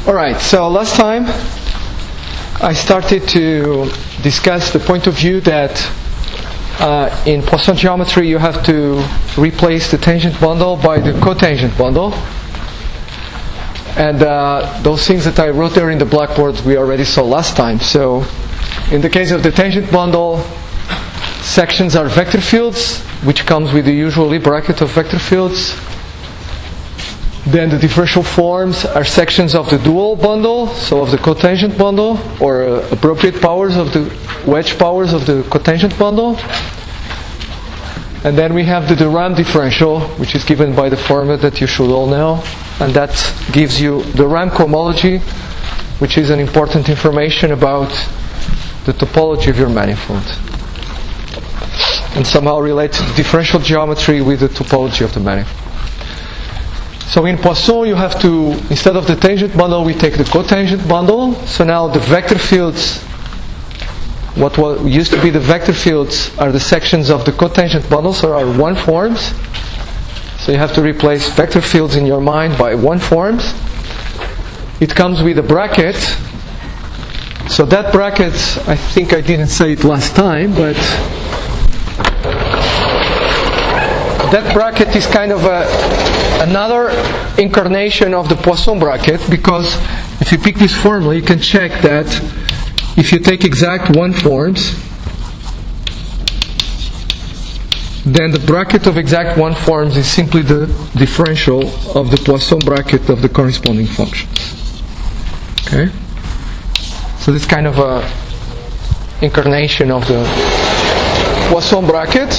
Alright, so last time I started to discuss the point of view that in Poisson geometry you have to replace the tangent bundle by the cotangent bundle. And those things that I wrote there in the blackboard we already saw last time. So in the case of the tangent bundle, sections are vector fields, which comes with the usual Lie bracket of vector fields. Then the differential forms are sections of the dual bundle, so of the cotangent bundle, or appropriate powers of the wedge powers of the cotangent bundle. And then we have the de Rham differential, which is given by the formula that you should all know. And that gives you the Rham cohomology, which is an important information about the topology of your manifold. And somehow relates the differential geometry with the topology of the manifold. So in Poisson you have to, instead of the tangent bundle, we take the cotangent bundle. So now the vector fields, what used to be the vector fields, are the sections of the cotangent bundle, so are one forms. So you have to replace vector fields in your mind by one forms. It comes with a bracket. So that bracket, I think I didn't say it last time, but that bracket is kind of another incarnation of the Poisson bracket, because if you pick this formula, you can check that if you take exact one forms, then the bracket of exact one forms is simply the differential of the Poisson bracket of the corresponding functions. Okay? So this kind of a incarnation of the Poisson bracket.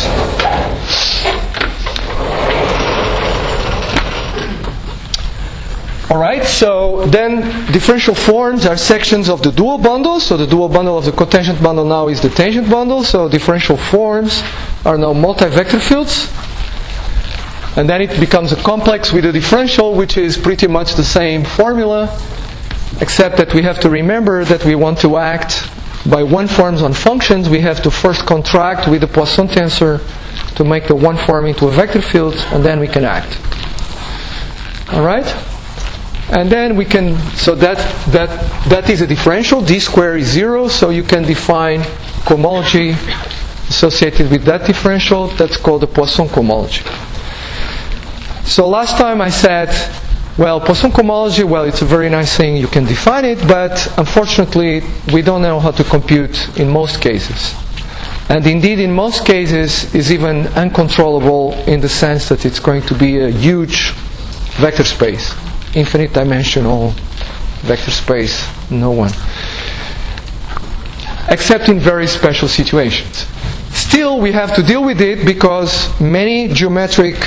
Alright, so then differential forms are sections of the dual bundle. So the dual bundle of the cotangent bundle now is the tangent bundle. So differential forms are now multi-vector fields. And then it becomes a complex with a differential, which is pretty much the same formula, except that we have to remember that we want to act by one forms on functions. We have to first contract with the Poisson tensor to make the one form into a vector field, and then we can act. Alright? And then we can, so that is a differential. D square is 0, so you can define cohomology associated with that differential. That's called the Poisson cohomology. So last time I said, well, Poisson cohomology, well, it's a very nice thing, you can define it, but unfortunately we don't know how to compute in most cases. And indeed, in most cases, is even uncontrollable in the sense that it's going to be a huge vector space. Infinite dimensional vector space, no one. Except in very special situations. Still, we have to deal with it because many geometric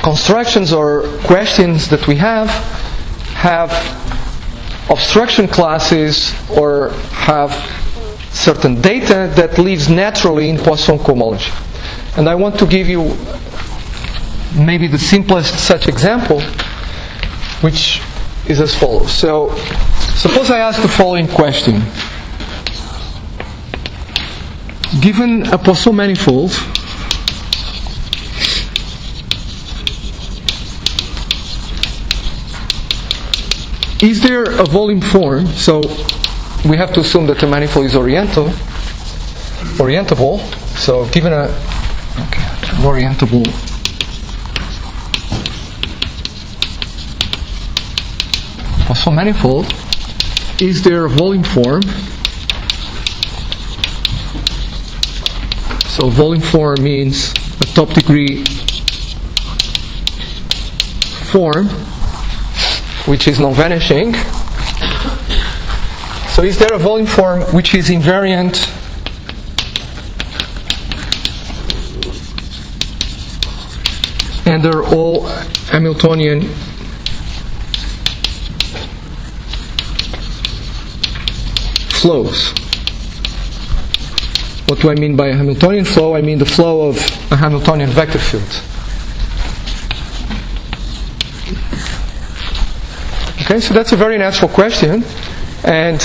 constructions or questions that we have obstruction classes or have certain data that lives naturally in Poisson cohomology. And I want to give you maybe the simplest such example, which is as follows. So, suppose I ask the following question. Given a Poisson manifold, is there a volume form? So, we have to assume that the manifold is orientable. So, given a orientable Poisson manifold, is there a volume form? So volume form means a top degree form which is non-vanishing. So is there a volume form which is invariant under all Hamiltonian flows? What do I mean by a Hamiltonian flow? I mean the flow of a Hamiltonian vector field. Okay, so that's a very natural question, and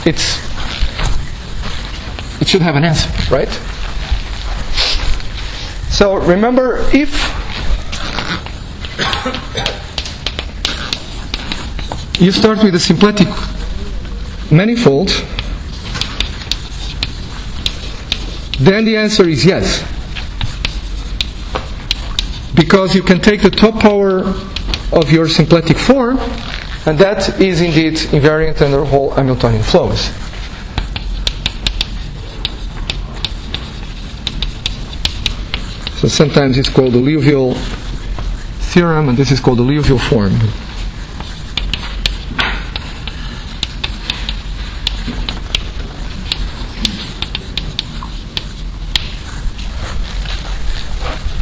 it should have an answer, right? So remember, if you start with a symplectic manifold, then the answer is yes. Because you can take the top power of your symplectic form, and that is indeed invariant under whole Hamiltonian flows. So sometimes it's called the Liouville theorem, and this is called the Liouville form.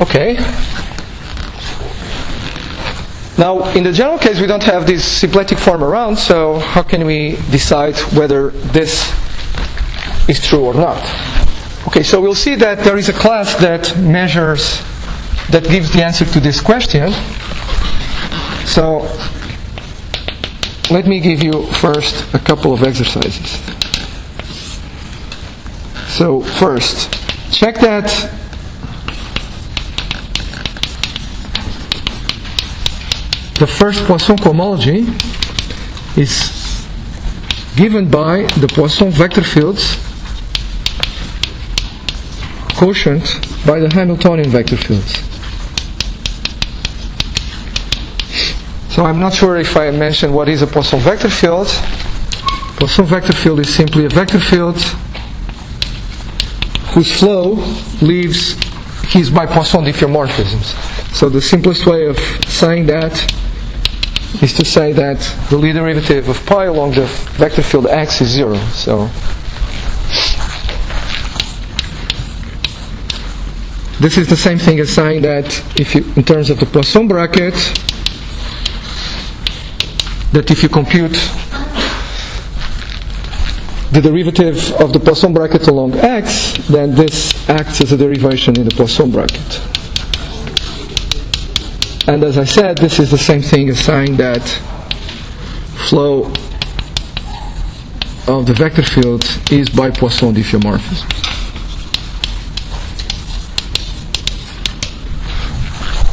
Okay. Now, in the general case, we don't have this symplectic form around, so how can we decide whether this is true or not? Okay, so we'll see that there is a class that measures, that gives the answer to this question. So, let me give you first a couple of exercises. So, first, check that the first Poisson cohomology is given by the Poisson vector fields quotient by the Hamiltonian vector fields. So I'm not sure if I mentioned what is a Poisson vector field. Poisson vector field is simply a vector field whose flow leaves his by Poisson diffeomorphisms. So the simplest way of saying that is to say that the Lie derivative of pi along the vector field x is 0. So this is the same thing as saying that if you, in terms of the Poisson bracket, that if you compute the derivative of the Poisson bracket along x, then this acts as a derivation in the Poisson bracket. And as I said, this is the same thing as saying that flow of the vector field is by Poisson diffeomorphism.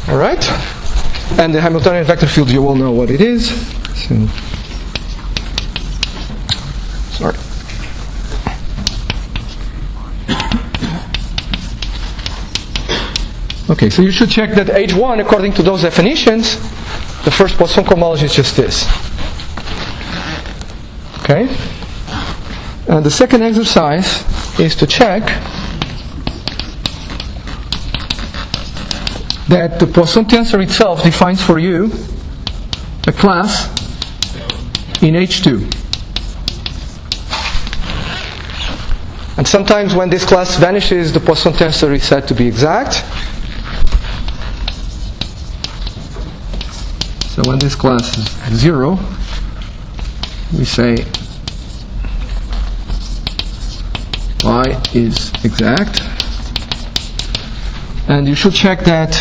Alright? And the Hamiltonian vector field, you all know what it is. So, sorry. Okay, so you should check that H1, according to those definitions, the first Poisson cohomology is just this. Okay? And the second exercise is to check that the Poisson tensor itself defines for you a class in H2. And sometimes when this class vanishes, the Poisson tensor is said to be exact. So when this class is 0, we say y is exact. And you should check that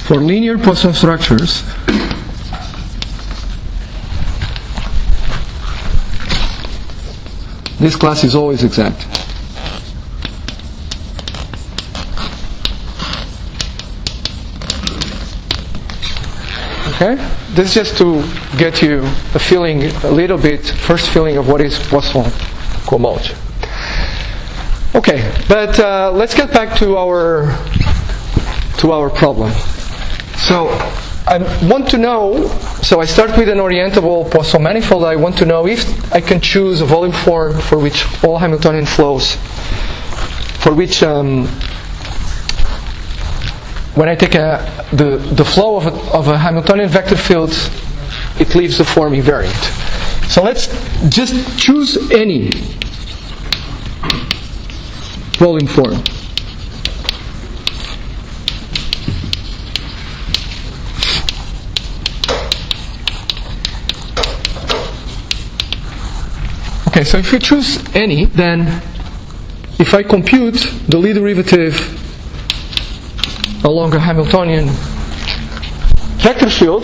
for linear Poisson structures, this class is always exact. Okay? This is just to get you a feeling, a little bit, first feeling of what is Poisson cohomology. Okay, but let's get back to our problem. So I want to know, so I start with an orientable Poisson manifold. I want to know if I can choose a volume form for which all Hamiltonian flows, for which when I take the flow of a Hamiltonian vector field, it leaves the form invariant. So let's just choose any volume form. Okay, so if you choose any, then if I compute the Lie derivative along a Hamiltonian vector field,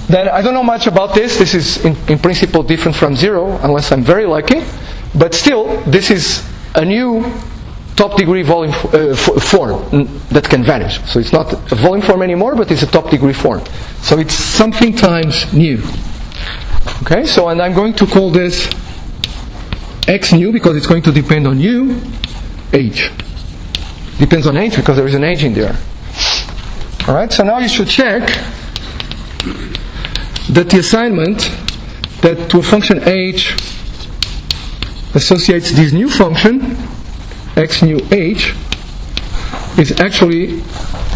then I don't know much about this. This is in principle different from 0, unless I'm very lucky. But still, this is a new top degree volume form that can vanish. So it's not a volume form anymore, but it's a top degree form. So it's something times nu. Okay, so and I'm going to call this x nu because it's going to depend on u, h. Depends on h because there is an h in there. Alright, so now you should check that the assignment that to a function h associates this new function x nu h is actually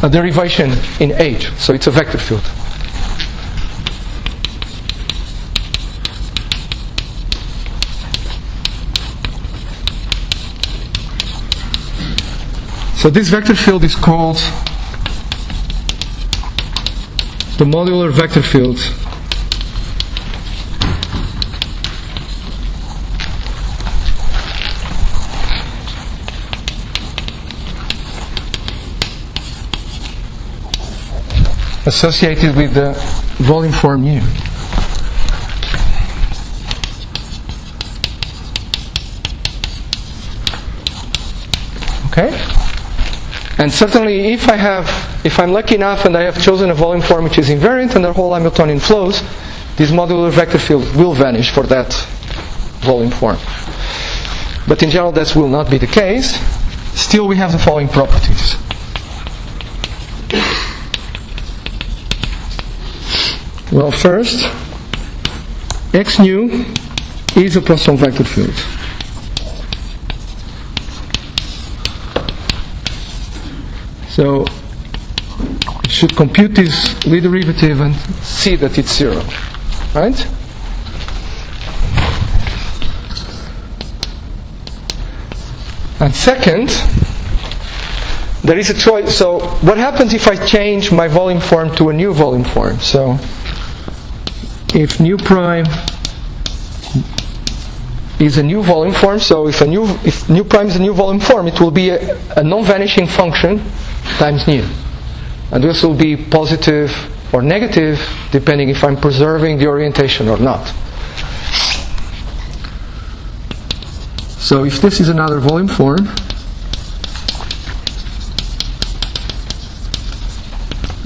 a derivation in h, so it's a vector field. So this vector field is called the modular vector field associated with the volume form u. Okay? And certainly if I'm lucky enough and I have chosen a volume form which is invariant under whole Hamiltonian flows, this modular vector field will vanish for that volume form. But in general that will not be the case. Still we have the following properties. Well, first, x nu is a Poisson vector field. So you should compute this Lie derivative and see that it's 0, right? And second, there is a choice. So what happens if I change my volume form to a new volume form? So if nu prime is a new volume form, so if nu prime is a new volume form, it will be a non-vanishing function times nu. And this will be positive or negative depending if I'm preserving the orientation or not. So if this is another volume form,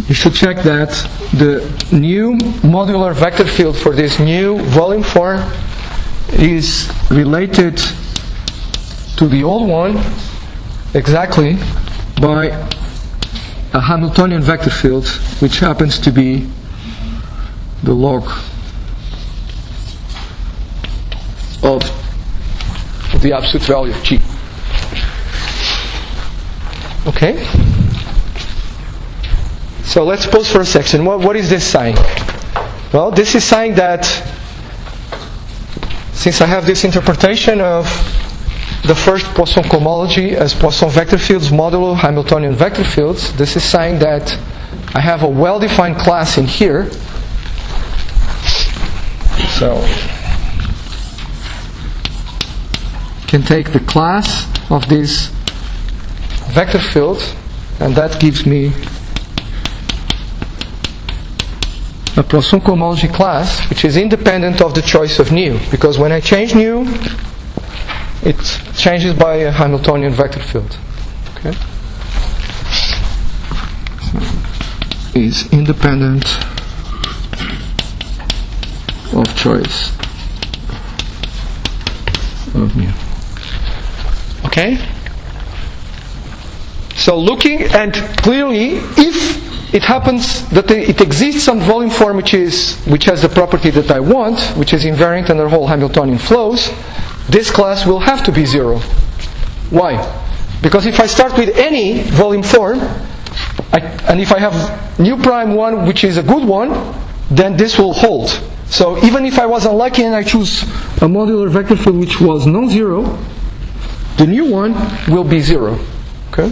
you should check that the new modular vector field for this new volume form is related to the old one exactly by a Hamiltonian vector field which happens to be the log of the absolute value of g. Okay? So let's pause for a section. What is this saying? Well, this is saying that since I have this interpretation of the first Poisson cohomology as Poisson vector fields modulo Hamiltonian vector fields, this is saying that I have a well-defined class in here. So I can take the class of this vector field, and that gives me a Poisson cohomology class which is independent of the choice of nu, because when I change nu, it changes by a Hamiltonian vector field. Okay? So is independent of choice of nu. Okay? So looking, and clearly, if it happens that it exists some volume form which has the property that I want, which is invariant under whole Hamiltonian flows, this class will have to be 0. Why? Because if I start with any volume form, and if I have nu prime 1 which is a good one, then this will hold. So even if I was unlucky and I choose a modular vector field which was non-zero, the new one will be 0. Okay?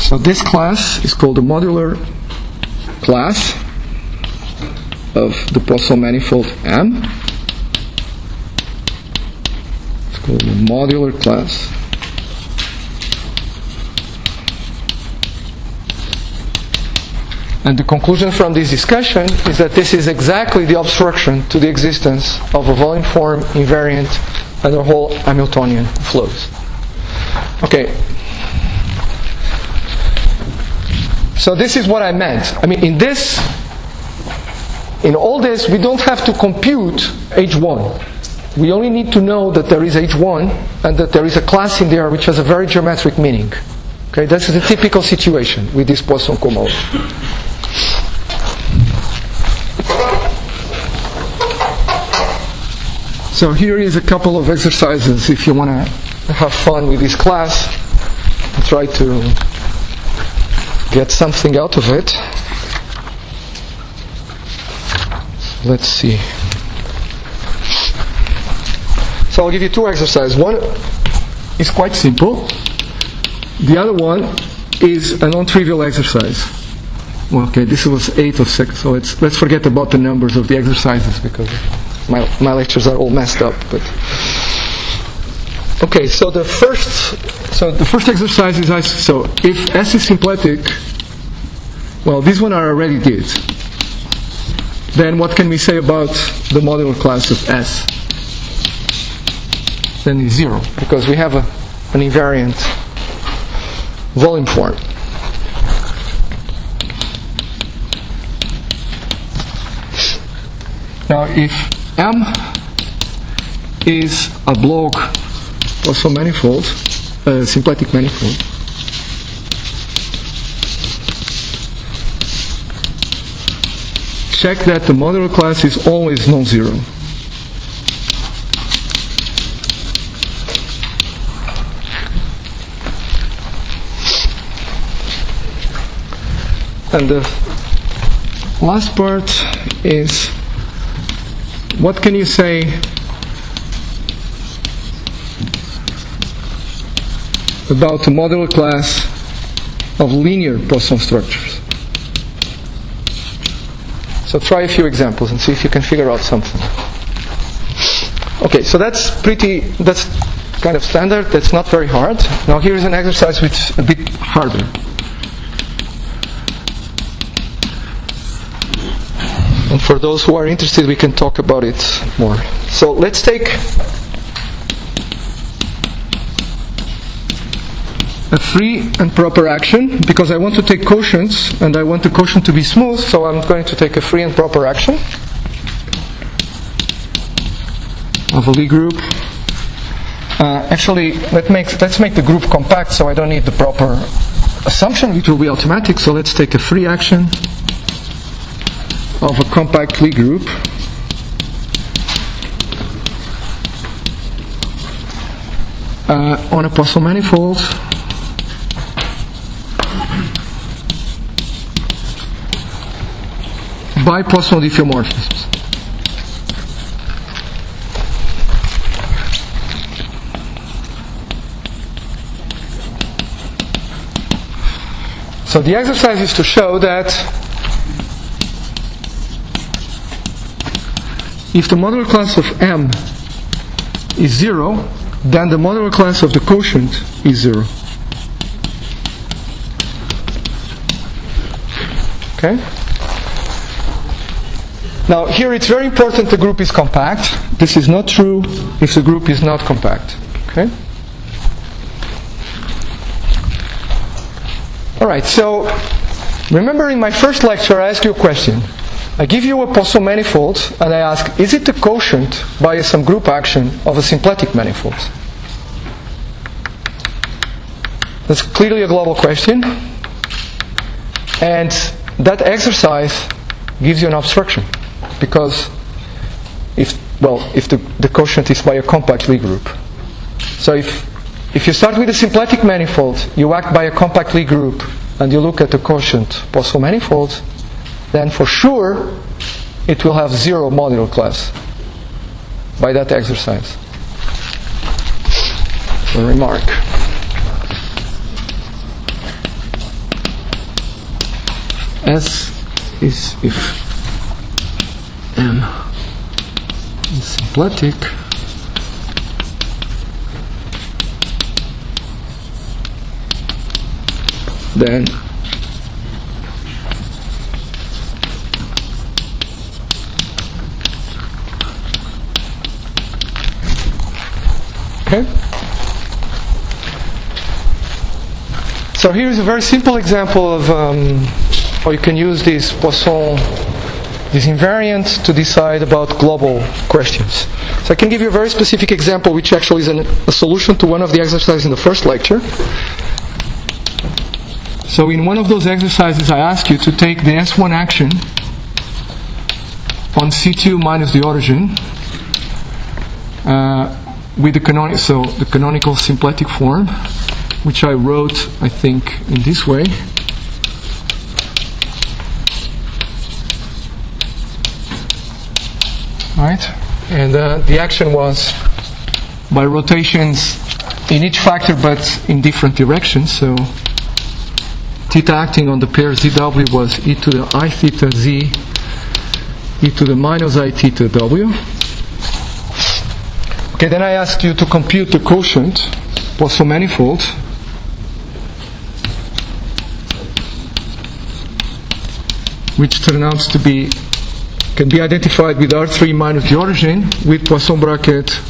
So this class is called the modular class of the Poisson manifold M. It's called the modular class. And the conclusion from this discussion is that this is exactly the obstruction to the existence of a volume form invariant under whole Hamiltonian flows. Okay. So this is what I meant. I mean, in all this, we don't have to compute H1. We only need to know that there is H1 and that there is a class in there which has a very geometric meaning. Okay, that's the typical situation with this Poisson cohomology. So here is a couple of exercises if you want to have fun with this class and try to get something out of it. Let's see. So I'll give you two exercises. One is quite simple. The other one is a non-trivial exercise. Well, okay, this was 8 of 6, so let's forget about the numbers of the exercises because my lectures are all messed up. But okay, so the first exercise is so if S is symplectic, well, this one I already did. Then what can we say about the modular class of S? Then it's 0 because we have an invariant volume form. Now, if M is a block Poisson manifold, symplectic manifold, check that the modular class is always non-zero. And the last part is, what can you say about the modular class of linear Poisson structures? So try a few examples and see if you can figure out something. Okay, so that's kind of standard. That's not very hard. Now here's an exercise which is a bit harder. And for those who are interested, we can talk about it more. So let's take a free and proper action, because I want to take quotients and I want the quotient to be smooth, so I'm going to take a free and proper action of a Lie group. Actually, let's make the group compact, so I don't need the proper assumption. It will be automatic. So let's take a free action of a compact Lie group. On a Poisson manifold by Poisson diffeomorphisms. So the exercise is to show that if the modular class of M is 0, then the modular class of the quotient is 0. Okay? Now here it's very important the group is compact. This is not true if the group is not compact. Okay? Alright, so remember in my first lecture I asked you a question. I give you a Poisson manifold and I ask, is it the quotient by some group action of a symplectic manifold? That's clearly a global question, and that exercise gives you an obstruction, because if the quotient is by a compact Lie group. So if you start with a symplectic manifold, you act by a compact Lie group, and you look at the quotient Poisson manifold, then for sure it will have 0 modular class by that exercise. A remark. S is if M is symplectic, then okay. So here's a very simple example of how you can use this Poisson, this invariant, to decide about global questions. So I can give you a very specific example, which actually is a solution to one of the exercises in the first lecture. So in one of those exercises, I ask you to take the S1 action on C2 minus the origin with the canonical symplectic form, which I wrote, I think, in this way. Right? And the action was by rotations in each factor but in different directions. So theta acting on the pair ZW was e to the I theta Z, e to the minus I theta W. Okay, then I asked you to compute the quotient, Poisson manifold, which turns out to be, can be identified with R3 minus the origin with Poisson bracket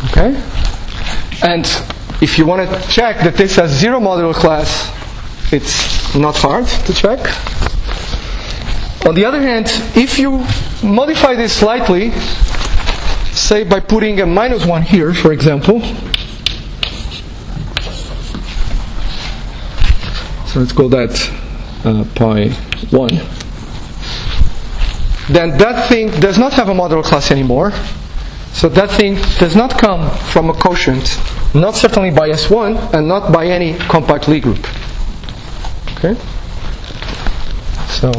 okay? And if you want to check that this has zero modular class, it's not hard to check. On the other hand, if you modify this slightly, say by putting a -1 here, for example, so let's call that pi 1, then that thing does not have a modular class anymore. So that thing does not come from a quotient, not certainly by S1 and not by any compact Lie group. Okay? So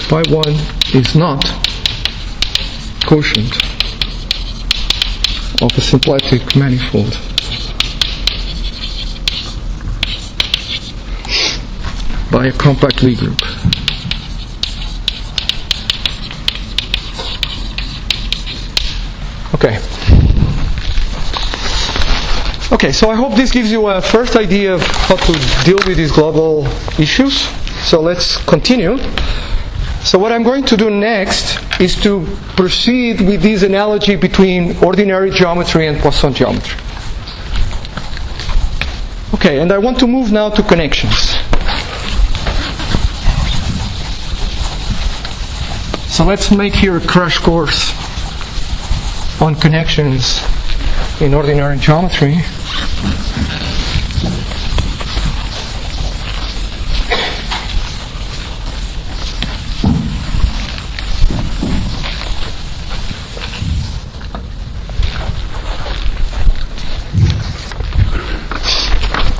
pi 1 is not quotient of a symplectic manifold. By a compact Lie group. Okay. Okay, so I hope this gives you a first idea of how to deal with these global issues. So let's continue. So what I'm going to do next is to proceed with this analogy between ordinary geometry and Poisson geometry. Okay, and I want to move now to connections. So let's make here a crash course on connections in ordinary geometry.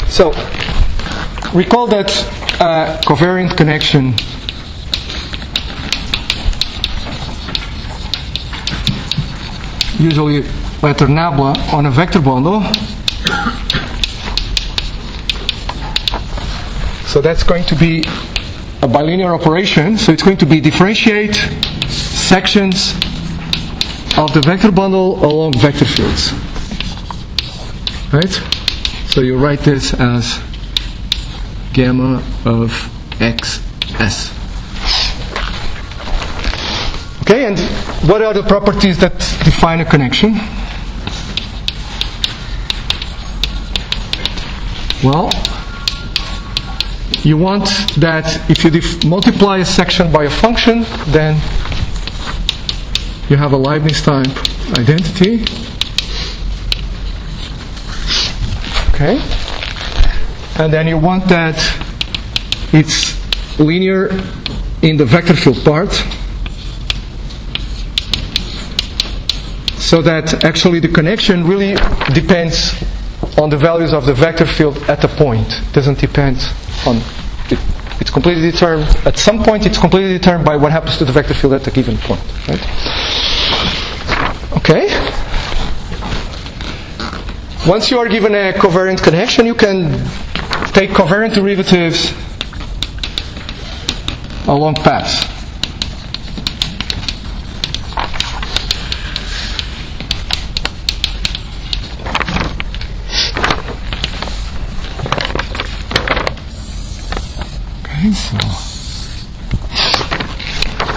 So, recall that covariant connection usually letter nabla on a vector bundle. So that's going to be a bilinear operation. So it's going to be differentiate sections of the vector bundle along vector fields. Right? So you write this as gamma of xs. Okay, and what are the properties that define a connection? Well, you want that if you multiply a section by a function, then you have a Leibniz type identity. Okay? And then you want that it's linear in the vector field part, so that actually the connection really depends on the values of the vector field at a point. It doesn't depend on it. It's completely determined at some point. It's completely determined by what happens to the vector field at a given point. Right? Okay. Once you are given a covariant connection, you can take covariant derivatives along paths. Okay,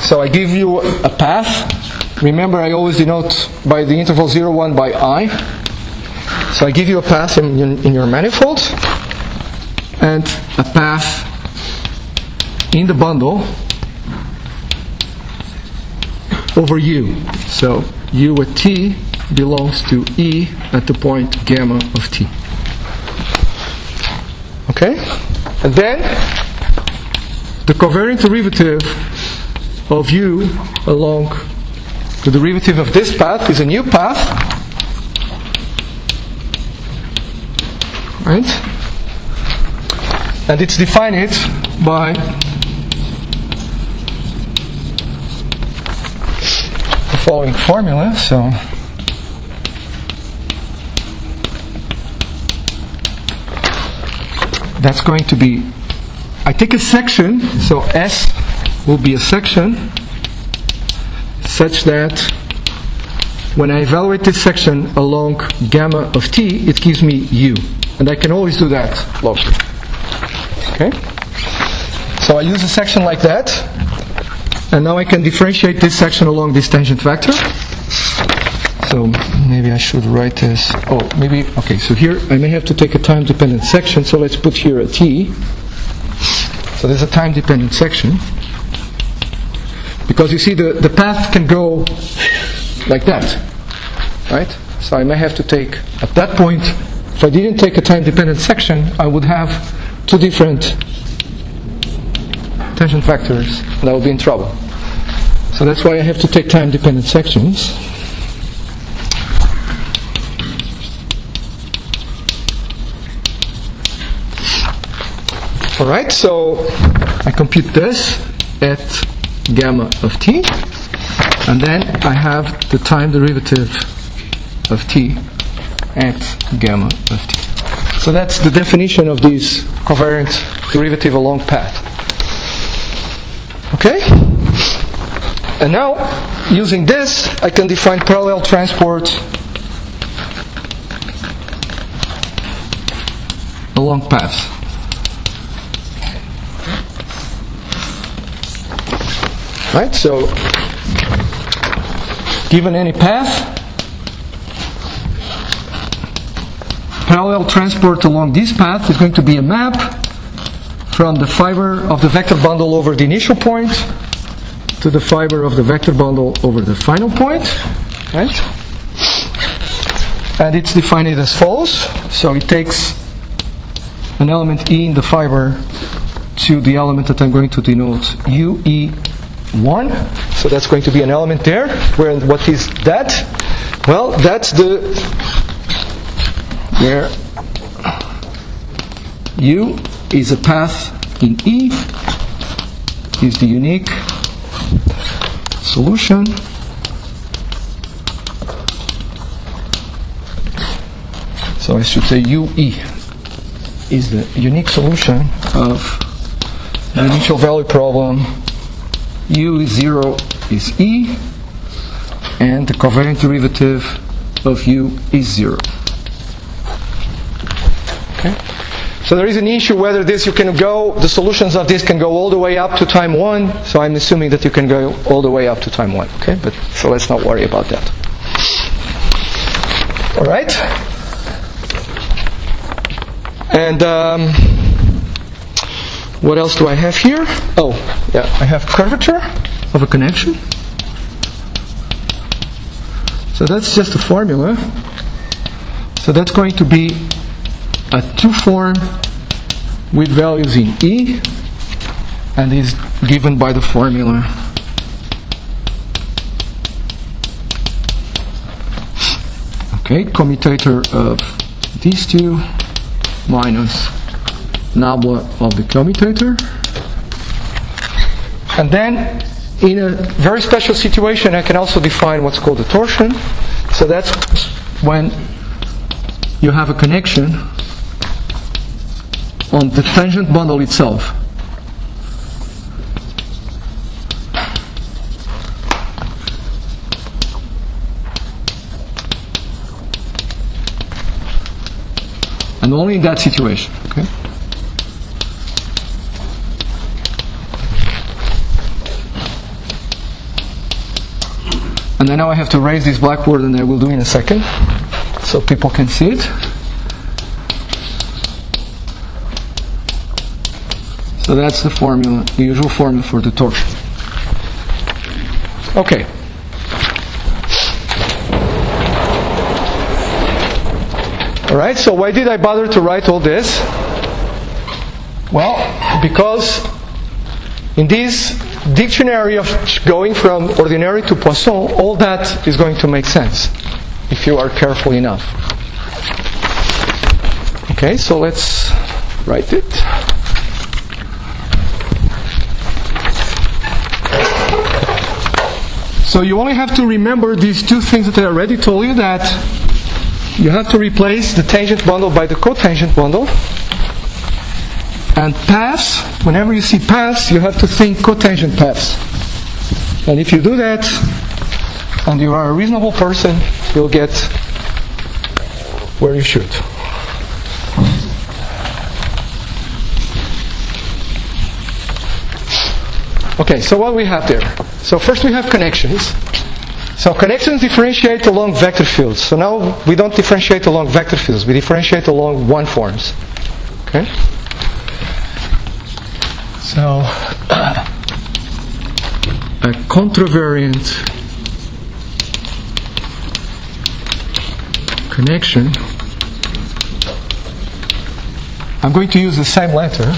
so I give you a path. Remember, I always denote by the interval 0, 1 by I. So I give you a path in your manifold, and a path in the bundle over U. So U at T belongs to E at the point gamma of T. Okay? And then the covariant derivative of U along the derivative of this path is a new path, right? And it's defined by the following formula. So that's going to be, I take a section, so S will be a section such that when I evaluate this section along gamma of T, it gives me U. And I can always do that locally. Okay? So I use a section like that, and now I can differentiate this section along this tangent vector. So maybe I should write this. Oh, maybe, okay, so here I may have to take a time-dependent section, so let's put here a T. So there's a time-dependent section. Because you see the path can go like that, right? So I may have to take, at that point, if I didn't take a time-dependent section, I would have two different tangent vectors, and I would be in trouble. So that's why I have to take time-dependent sections. Alright, so I compute this at gamma of T, and then I have the time derivative of T at gamma of T. So that's the definition of this covariant derivative along path. Okay? And now, using this, I can define parallel transport along paths. Right, so given any path, parallel transport along this path is going to be a map from the fiber of the vector bundle over the initial point to the fiber of the vector bundle over the final point, right? And it's defined as follows. So it takes an element E in the fiber to the element that I'm going to denote UE1. So that's going to be an element there. Where, what is that? Well, that's where U is a path in E, is the unique solution so I should say UE is the unique solution of the initial value problem. U is 0 is E, and the covariant derivative of U is 0. Okay? So there is an issue whether this you can go, the solutions of this can go all the way up to time 1, so I'm assuming that you can go all the way up to time 1. Okay? But so let's not worry about that. Alright? And what else do I have here? Oh, yeah, I have curvature of a connection. So that's just a formula. So that's going to be a 2-form with values in E, and is given by the formula commutator of these two minus nabla of the commutator. And then in a very special situation I can also define what's called a torsion. So that's when you have a connection on the tangent bundle itself. And only in that situation. Okay? And then now I have to erase this blackboard, and I will do in a second, so people can see it. So that's the formula, the usual formula for the torsion. Okay. Alright, so why did I bother to write all this? Well, because in this dictionary of going from ordinary to Poisson, all that is going to make sense if you are careful enough. Okay, so let's write it. So you only have to remember these two things that I already told you, that you have to replace the tangent bundle by the cotangent bundle. And paths, whenever you see paths, you have to think cotangent paths. And if you do that, and you are a reasonable person, you'll get where you should. Okay, so what we have there? So first we have connections. So connections differentiate along vector fields. So now we don't differentiate along vector fields, we differentiate along one forms. Okay? So a contravariant connection, I'm going to use the same letter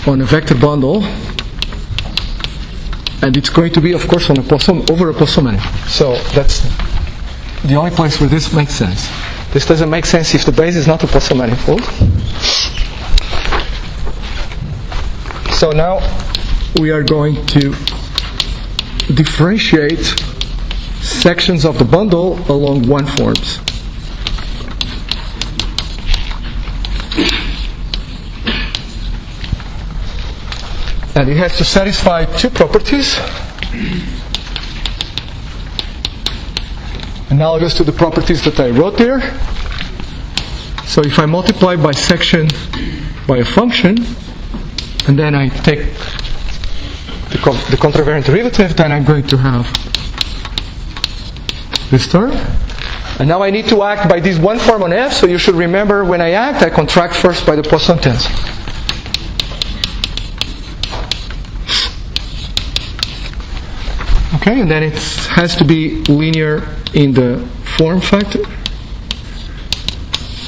on a vector bundle, and it's going to be, of course, on a Poisson, over a Poisson manifold. So that's the only place where this makes sense. This doesn't make sense if the base is not a Poisson manifold. So now we are going to differentiate sections of the bundle along one forms. And it has to satisfy two properties analogous to the properties that I wrote there. So if I multiply by section by a function, and then I take the contravariant derivative, then I'm going to have this term. And now I need to act by this one form on F, so you should remember when I act, I contract first by the Poisson tensor. Okay, and then it has to be linear in the form factor,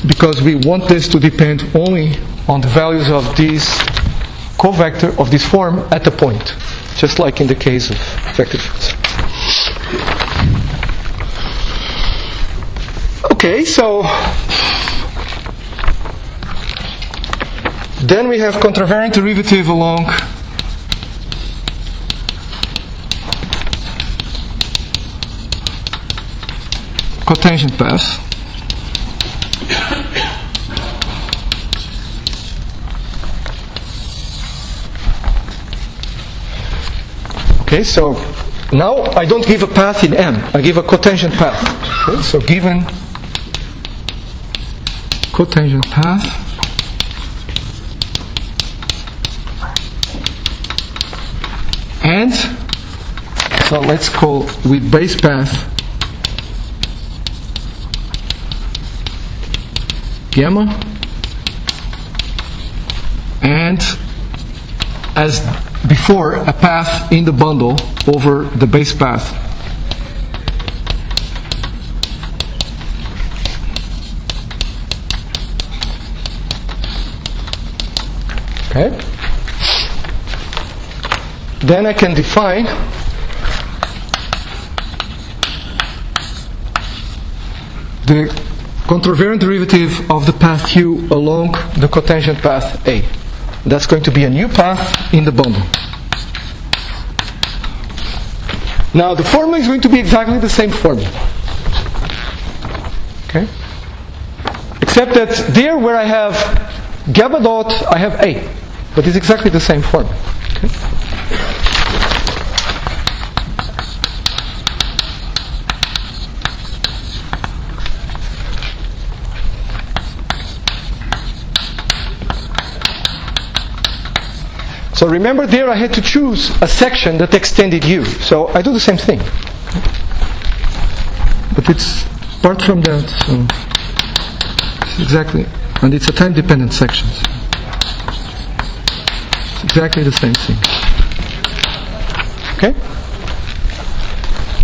because we want this to depend only on the values of this covector of this form at the point, just like in the case of vector fields. Okay, so then we have contravariant derivative along cotangent paths. Okay, so now I don't give a path in M, I give a cotangent path. Okay, so given cotangent path, and so let's call with base path gamma, and as before, a path in the bundle over the base path. Okay. Then I can define the contravariant derivative of the path Q along the cotangent path A. That's going to be a new path in the bundle. Now the formula is going to be exactly the same formula. Okay? Except that there where I have gamma dot, I have A. But it's exactly the same formula. Okay? So remember there I had to choose a section that extended U. So I do the same thing. But it's apart from that. So exactly. And it's a time-dependent section. It's exactly the same thing. Okay?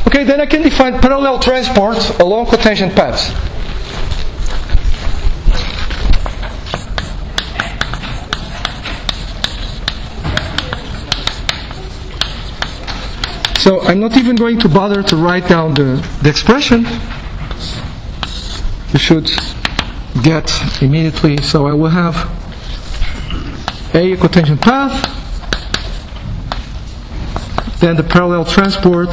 Okay, then I can define parallel transports along cotangent paths. So I'm not even going to bother to write down the expression. You should get immediately. So I will have a cotangent path, then the parallel transport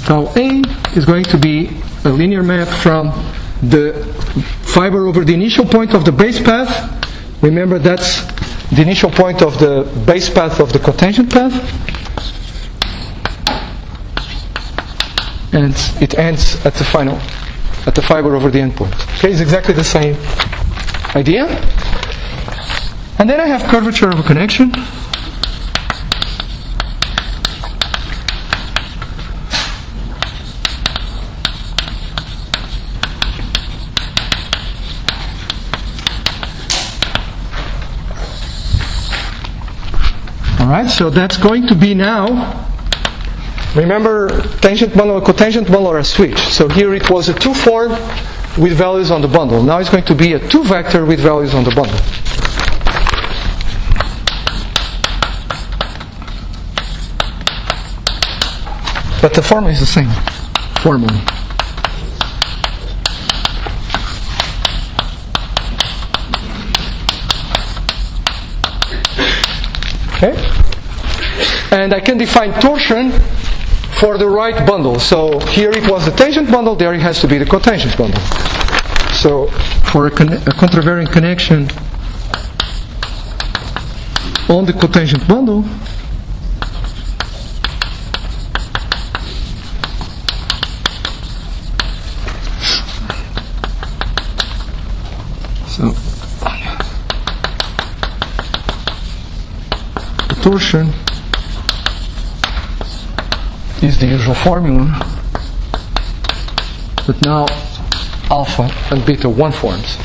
tau A is going to be a linear map from the fiber over the initial point of the base path. Remember that's the initial point of the base path of the cotangent path. And it ends at the final, at the fiber over the endpoint. Okay, it's exactly the same idea. And then I have curvature of a connection. Alright, so that's going to be now, remember tangent bundle and cotangent bundle are switched. So here it was a 2 form with values on the bundle. Now it's going to be a 2 vector with values on the bundle. But the formula is the same formally. Okay? And I can define torsion for the right bundle. So here it was the tangent bundle, there it has to be the cotangent bundle. So for a contravariant connection on the cotangent bundle, so the torsion is the usual formula, but now alpha and beta 1 forms.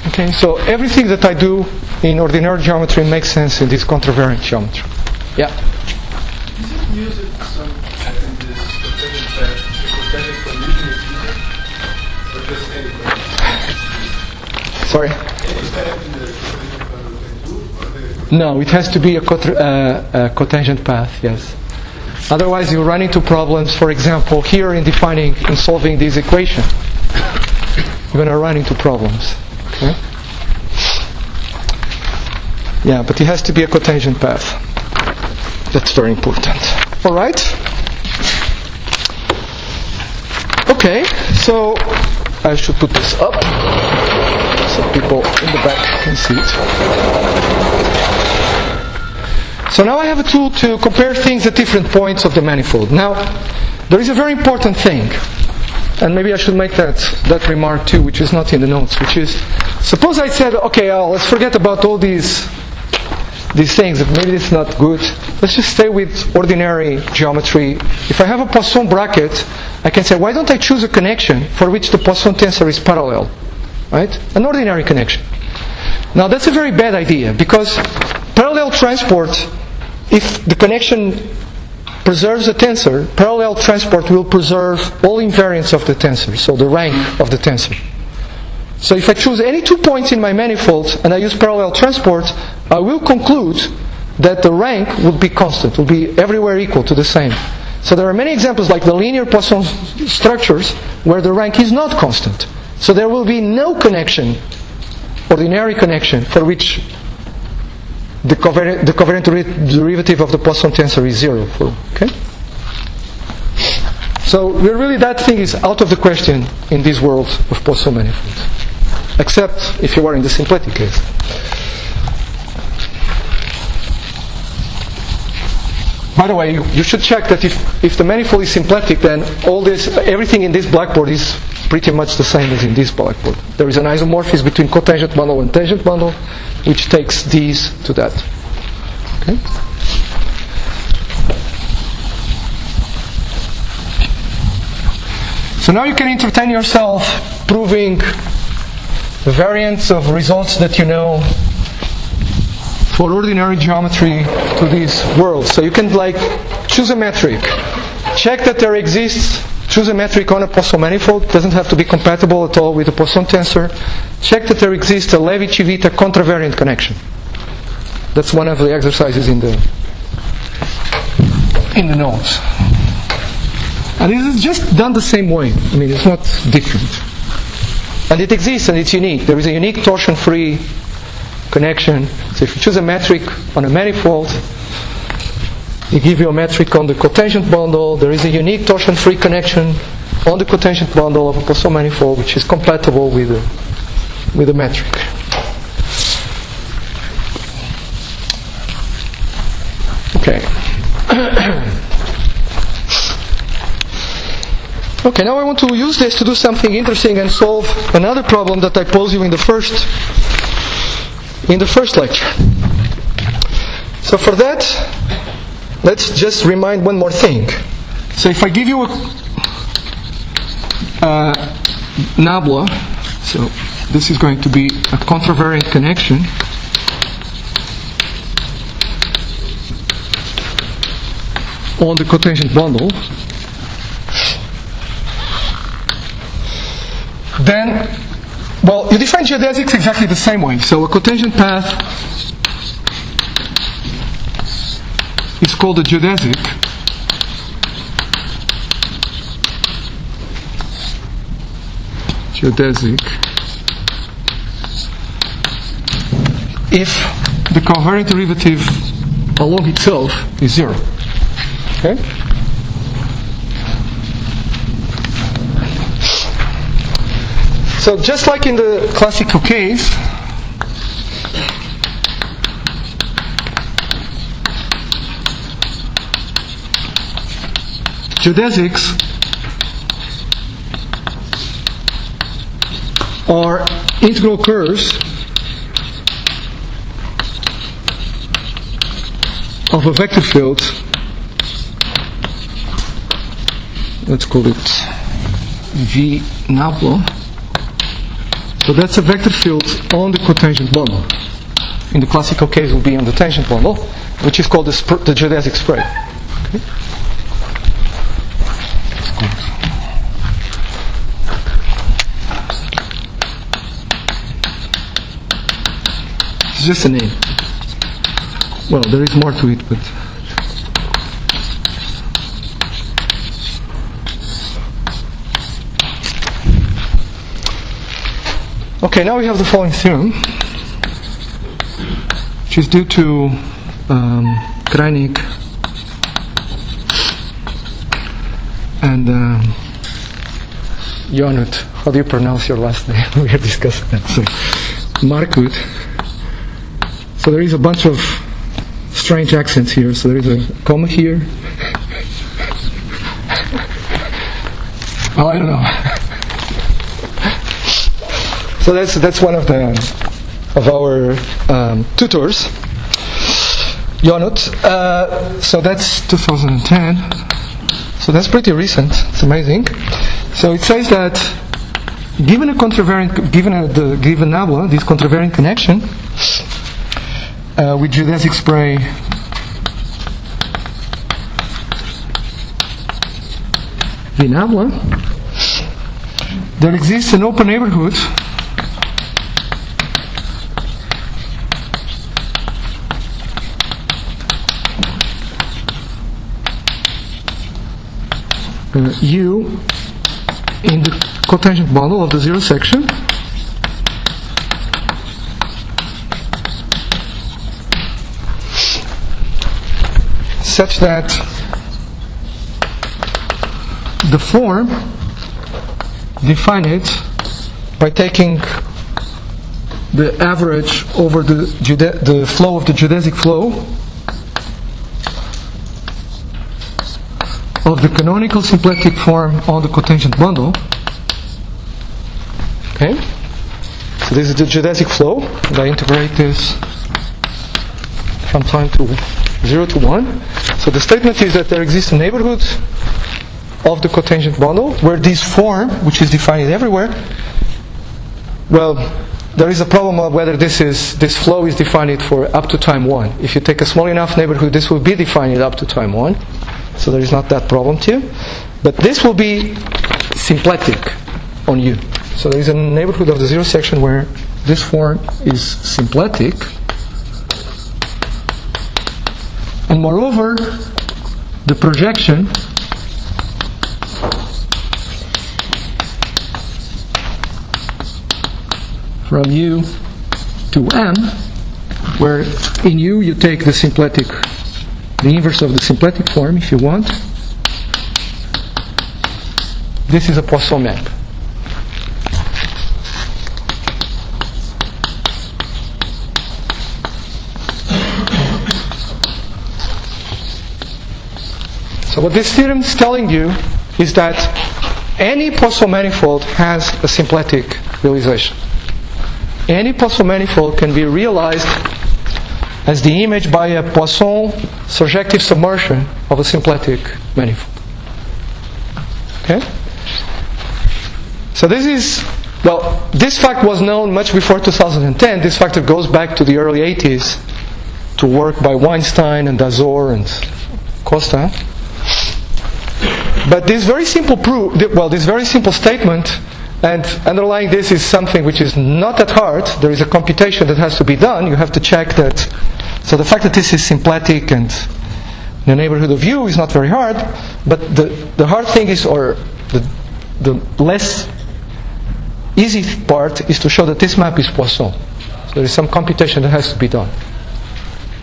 Okay, so everything that I do in ordinary geometry makes sense in this contravariant geometry. Yeah? Is it used in this cotangent path, the cotangent condition is used, or just any condition? Sorry? Any path in the cotangent bundle can do, or No, it has to be a cotangent path, yes. Otherwise you run into problems. For example, here in solving this equation, you're going to run into problems. Okay? Yeah, but it has to be a cotangent path. That's very important. Alright? Okay, so I should put this up so people in the back can see it. So now I have a tool to compare things at different points of the manifold. Now, there is a very important thing, and maybe I should make that remark too, which is not in the notes, which is, suppose I said, okay, let's forget about all these things, maybe it's not good. Let's just stay with ordinary geometry. If I have a Poisson bracket, I can say, why don't I choose a connection for which the Poisson tensor is parallel? Right? An ordinary connection. Now that's a very bad idea, because parallel transport, if the connection preserves a tensor, parallel transport will preserve all invariants of the tensor, so the rank of the tensor. So if I choose any 2 points in my manifold and I use parallel transport, I will conclude that the rank would be constant, will be everywhere equal to the same. So there are many examples like the linear Poisson structures where the rank is not constant. So there will be no connection, ordinary connection, for which the covariant derivative of the Poisson tensor is 0. Okay? So really that thing is out of the question in this world of Poisson manifolds. Except if you are in the symplectic case. By the way, you should check that if the manifold is symplectic, then everything in this blackboard is pretty much the same as in this blackboard. There is an isomorphism between cotangent bundle and tangent bundle, which takes these to that. Okay? So now you can entertain yourself proving the variants of results that you know for ordinary geometry to this world. So you can choose a metric, check that there exists, choose a metric on a Poisson manifold, it doesn't have to be compatible at all with the Poisson tensor, check that there exists a Levi-Civita contravariant connection. That's one of the exercises in the notes. And this is just done the same way. I mean, it's not different. And it exists and it's unique. There is a unique torsion-free connection. So if you choose a metric on a manifold, it gives you a metric on the cotangent bundle. There is a unique torsion-free connection on the cotangent bundle of a Poisson manifold, which is compatible with the metric. Okay. Okay, now I want to use this to do something interesting and solve another problem that I posed you in the first lecture. So for that, let's just remind one more thing. So if I give you a nabla, so this is going to be a contravariant connection. On the cotangent bundle, then, well, you define geodesics exactly the same way. So a cotangent path is called a geodesic. If the covariant derivative along itself is 0. Okay? So just like in the classical case, geodesics are integral curves of a vector field. Let's call it V nabla. So that's a vector field on the cotangent bundle. In the classical case, it will be on the tangent bundle, which is called the geodesic spray. Okay. It's just a name. Well, there is more to it, but okay, now we have the following theorem, which is due to Kreinig and Jonut. How do you pronounce your last name? We are discussing that. So, Markut. So there is a bunch of strange accents here. So there is a comma here. Well, I don't know. So that's one of our tutors, Jonut. So that's 2010. So that's pretty recent. It's amazing. So it says that given the given nabla, this contravariant connection with geodesic spray V nabla, there exists an open neighborhood U in the cotangent bundle of the zero section such that the form define it by taking the average over the flow of the geodesic flow of the canonical symplectic form on the cotangent bundle. Okay? So this is the geodesic flow, and I integrate this from time to 0 to 1. So the statement is that there exists a neighborhood of the cotangent bundle where this form, which is defined everywhere, well, there is a problem of whether this flow is defined for up to time 1. If you take a small enough neighborhood, this will be defined up to time 1. So there is not that problem too. But this will be symplectic on U. So there is a neighborhood of the zero section where this form is symplectic. And moreover, the projection from U to M, where in U you take the symplectic, the inverse of the symplectic form if you want. This is a Poisson map. So what this theorem is telling you is that any Poisson manifold has a symplectic realization. Any Poisson manifold can be realized as the image by a Poisson surjective submersion of a symplectic manifold. Okay? So this fact was known much before 2010. This fact goes back to the early 80s to work by Weinstein and Dazor and Costa. But this very simple this very simple statement, and underlying this is something which is not that hard. There is a computation that has to be done. You have to check that. So the fact that this is symplectic and in the neighborhood of U is not very hard. But the hard thing is, or the less easy part is to show that this map is Poisson. So there is some computation that has to be done.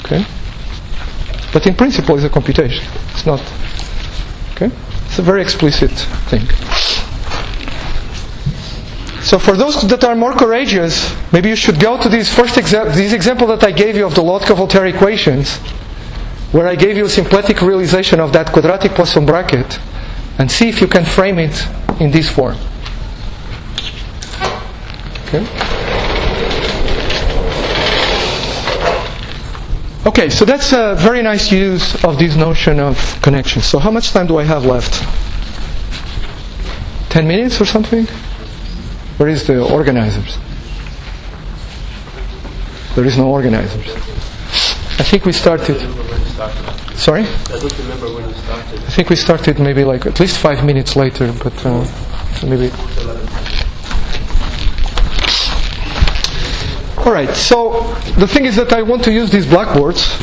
Okay? But in principle, it's a computation. It's not. Okay? It's a very explicit thing. So for those that are more courageous, maybe you should go to this example that I gave you of the Lotka-Voltaire equations, where I gave you a symplectic realization of that quadratic Poisson bracket, and see if you can frame it in this form. Okay? Okay, so that's a very nice use of this notion of connection. So how much time do I have left? 10 minutes or something? Where is the organizers? There is no organizers. I think we started. Sorry? I don't remember when we started. I think we started maybe like at least 5 minutes later, but maybe. Alright, so the thing is that I want to use these blackboards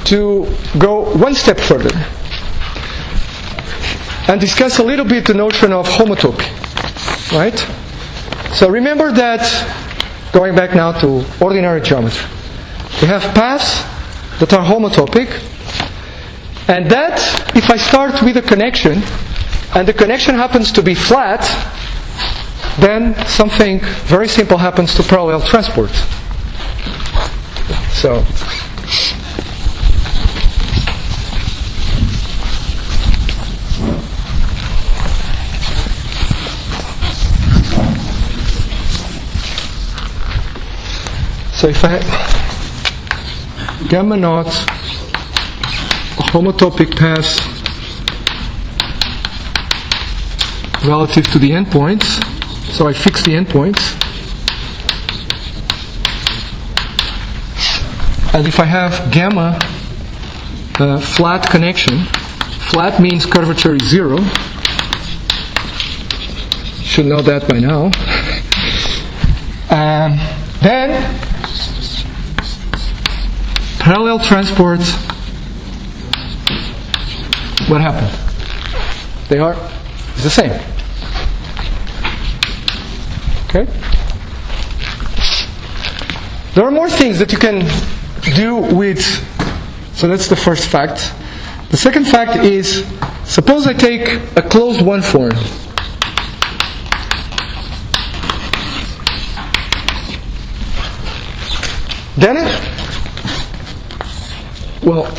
to go one step further and discuss a little bit the notion of homotopy. Right? So remember that, going back now to ordinary geometry, we have paths that are homotopic, and that if I start with a connection and the connection happens to be flat, then something very simple happens to parallel transport. So if I have gamma naught homotopic paths relative to the endpoints, so I fix the endpoints, and if I have gamma flat connection, flat means curvature is 0, should know that by now, then parallel transport, what happened? It's the same. Okay? There are more things that you can do with, so that's the first fact. The second fact is, suppose I take a closed one form. Then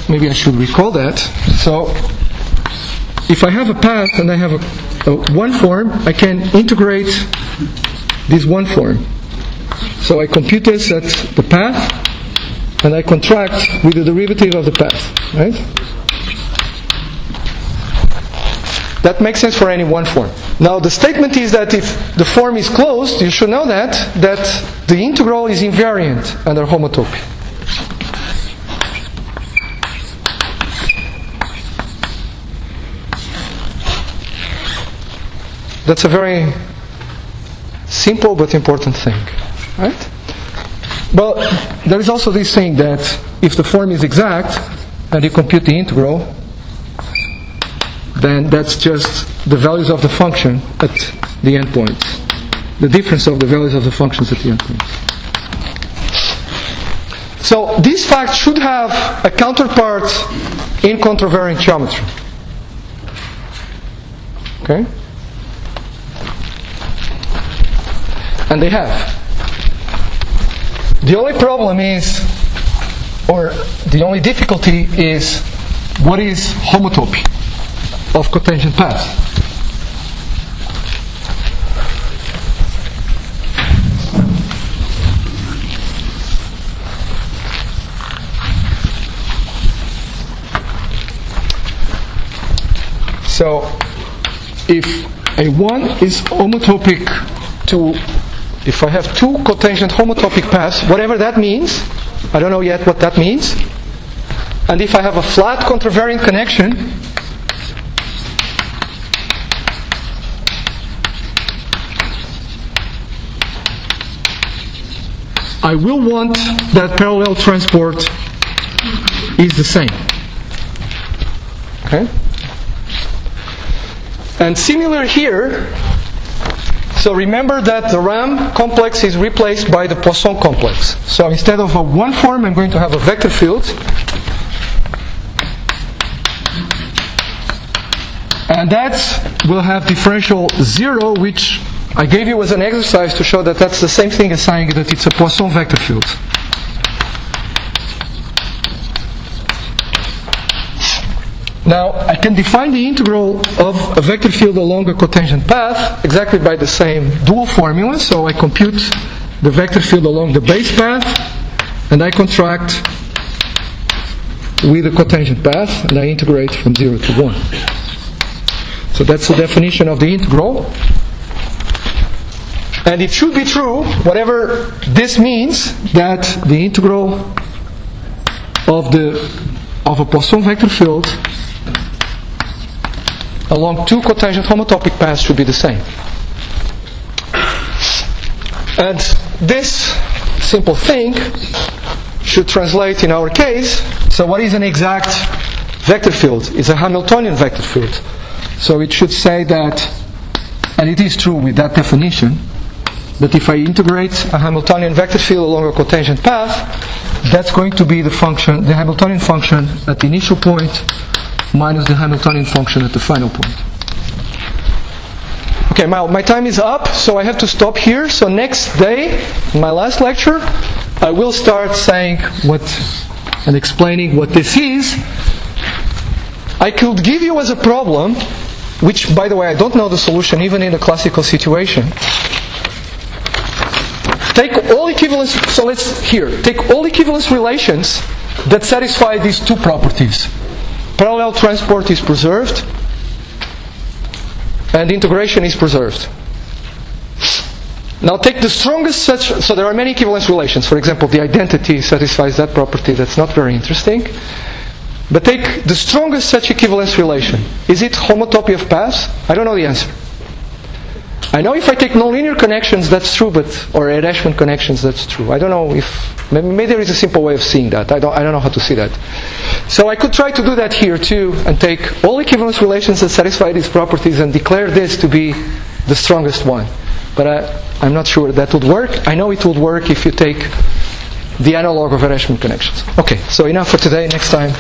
maybe I should recall that. So if I have a path and I have a one form, I can integrate this one form. So I compute this at the path, and I contract with the derivative of the path, right? That makes sense for any one form. Now the statement is that if the form is closed, you should know that the integral is invariant under homotopy. That's a very simple but important thing, right? But there is also this thing that if the form is exact and you compute the integral, then that's just the values of the function at the endpoint. The difference of the values of the functions at the endpoint. So this fact should have a counterpart in contravariant geometry. Okay? And they have. The only problem is, or the only difficulty is, what is homotopy of cotangent paths? So, if A1 is homotopic to, if I have two cotangent homotopic paths, whatever that means, I don't know yet what that means, and if I have a flat contravariant connection, I will want that parallel transport is the same. Okay? And similar here, so remember that the RAM complex is replaced by the Poisson complex. So instead of a one form, I'm going to have a vector field. And that will have differential 0, which I gave you as an exercise to show that that's the same thing as saying that it's a Poisson vector field. Now, I can define the integral of a vector field along a cotangent path exactly by the same dual formula. So I compute the vector field along the base path, and I contract with the cotangent path, and I integrate from 0 to 1. So that's the definition of the integral. And it should be true, whatever this means, that the integral of a Poisson vector field along two cotangent homotopic paths should be the same. And this simple thing should translate in our case. So what is an exact vector field? It's a Hamiltonian vector field. So it should say that, and it is true with that definition, that if I integrate a Hamiltonian vector field along a cotangent path, that's going to be the function, the Hamiltonian function at the initial point minus the Hamiltonian function at the final point. Okay, my time is up, so I have to stop here. So next day, in my last lecture, I will start saying what and explaining what this is. I could give you as a problem, which, by the way, I don't know the solution even in a classical situation. Take all equivalence. So take all equivalence relations that satisfy these two properties. Parallel transport is preserved, and integration is preserved. Now take the strongest such. So there are many equivalence relations. For example, the identity satisfies that property. That's not very interesting. But take the strongest such equivalence relation. Is it homotopy of paths? I don't know the answer. I know if I take nonlinear connections, that's true, or Erashman connections, that's true. I don't know if maybe there is a simple way of seeing that. I don't know how to see that. So I could try to do that here too, and take all equivalence relations that satisfy these properties and declare this to be the strongest one. But I'm not sure that would work. I know it would work if you take the analog of Erashman connections. Okay, so enough for today. Next time.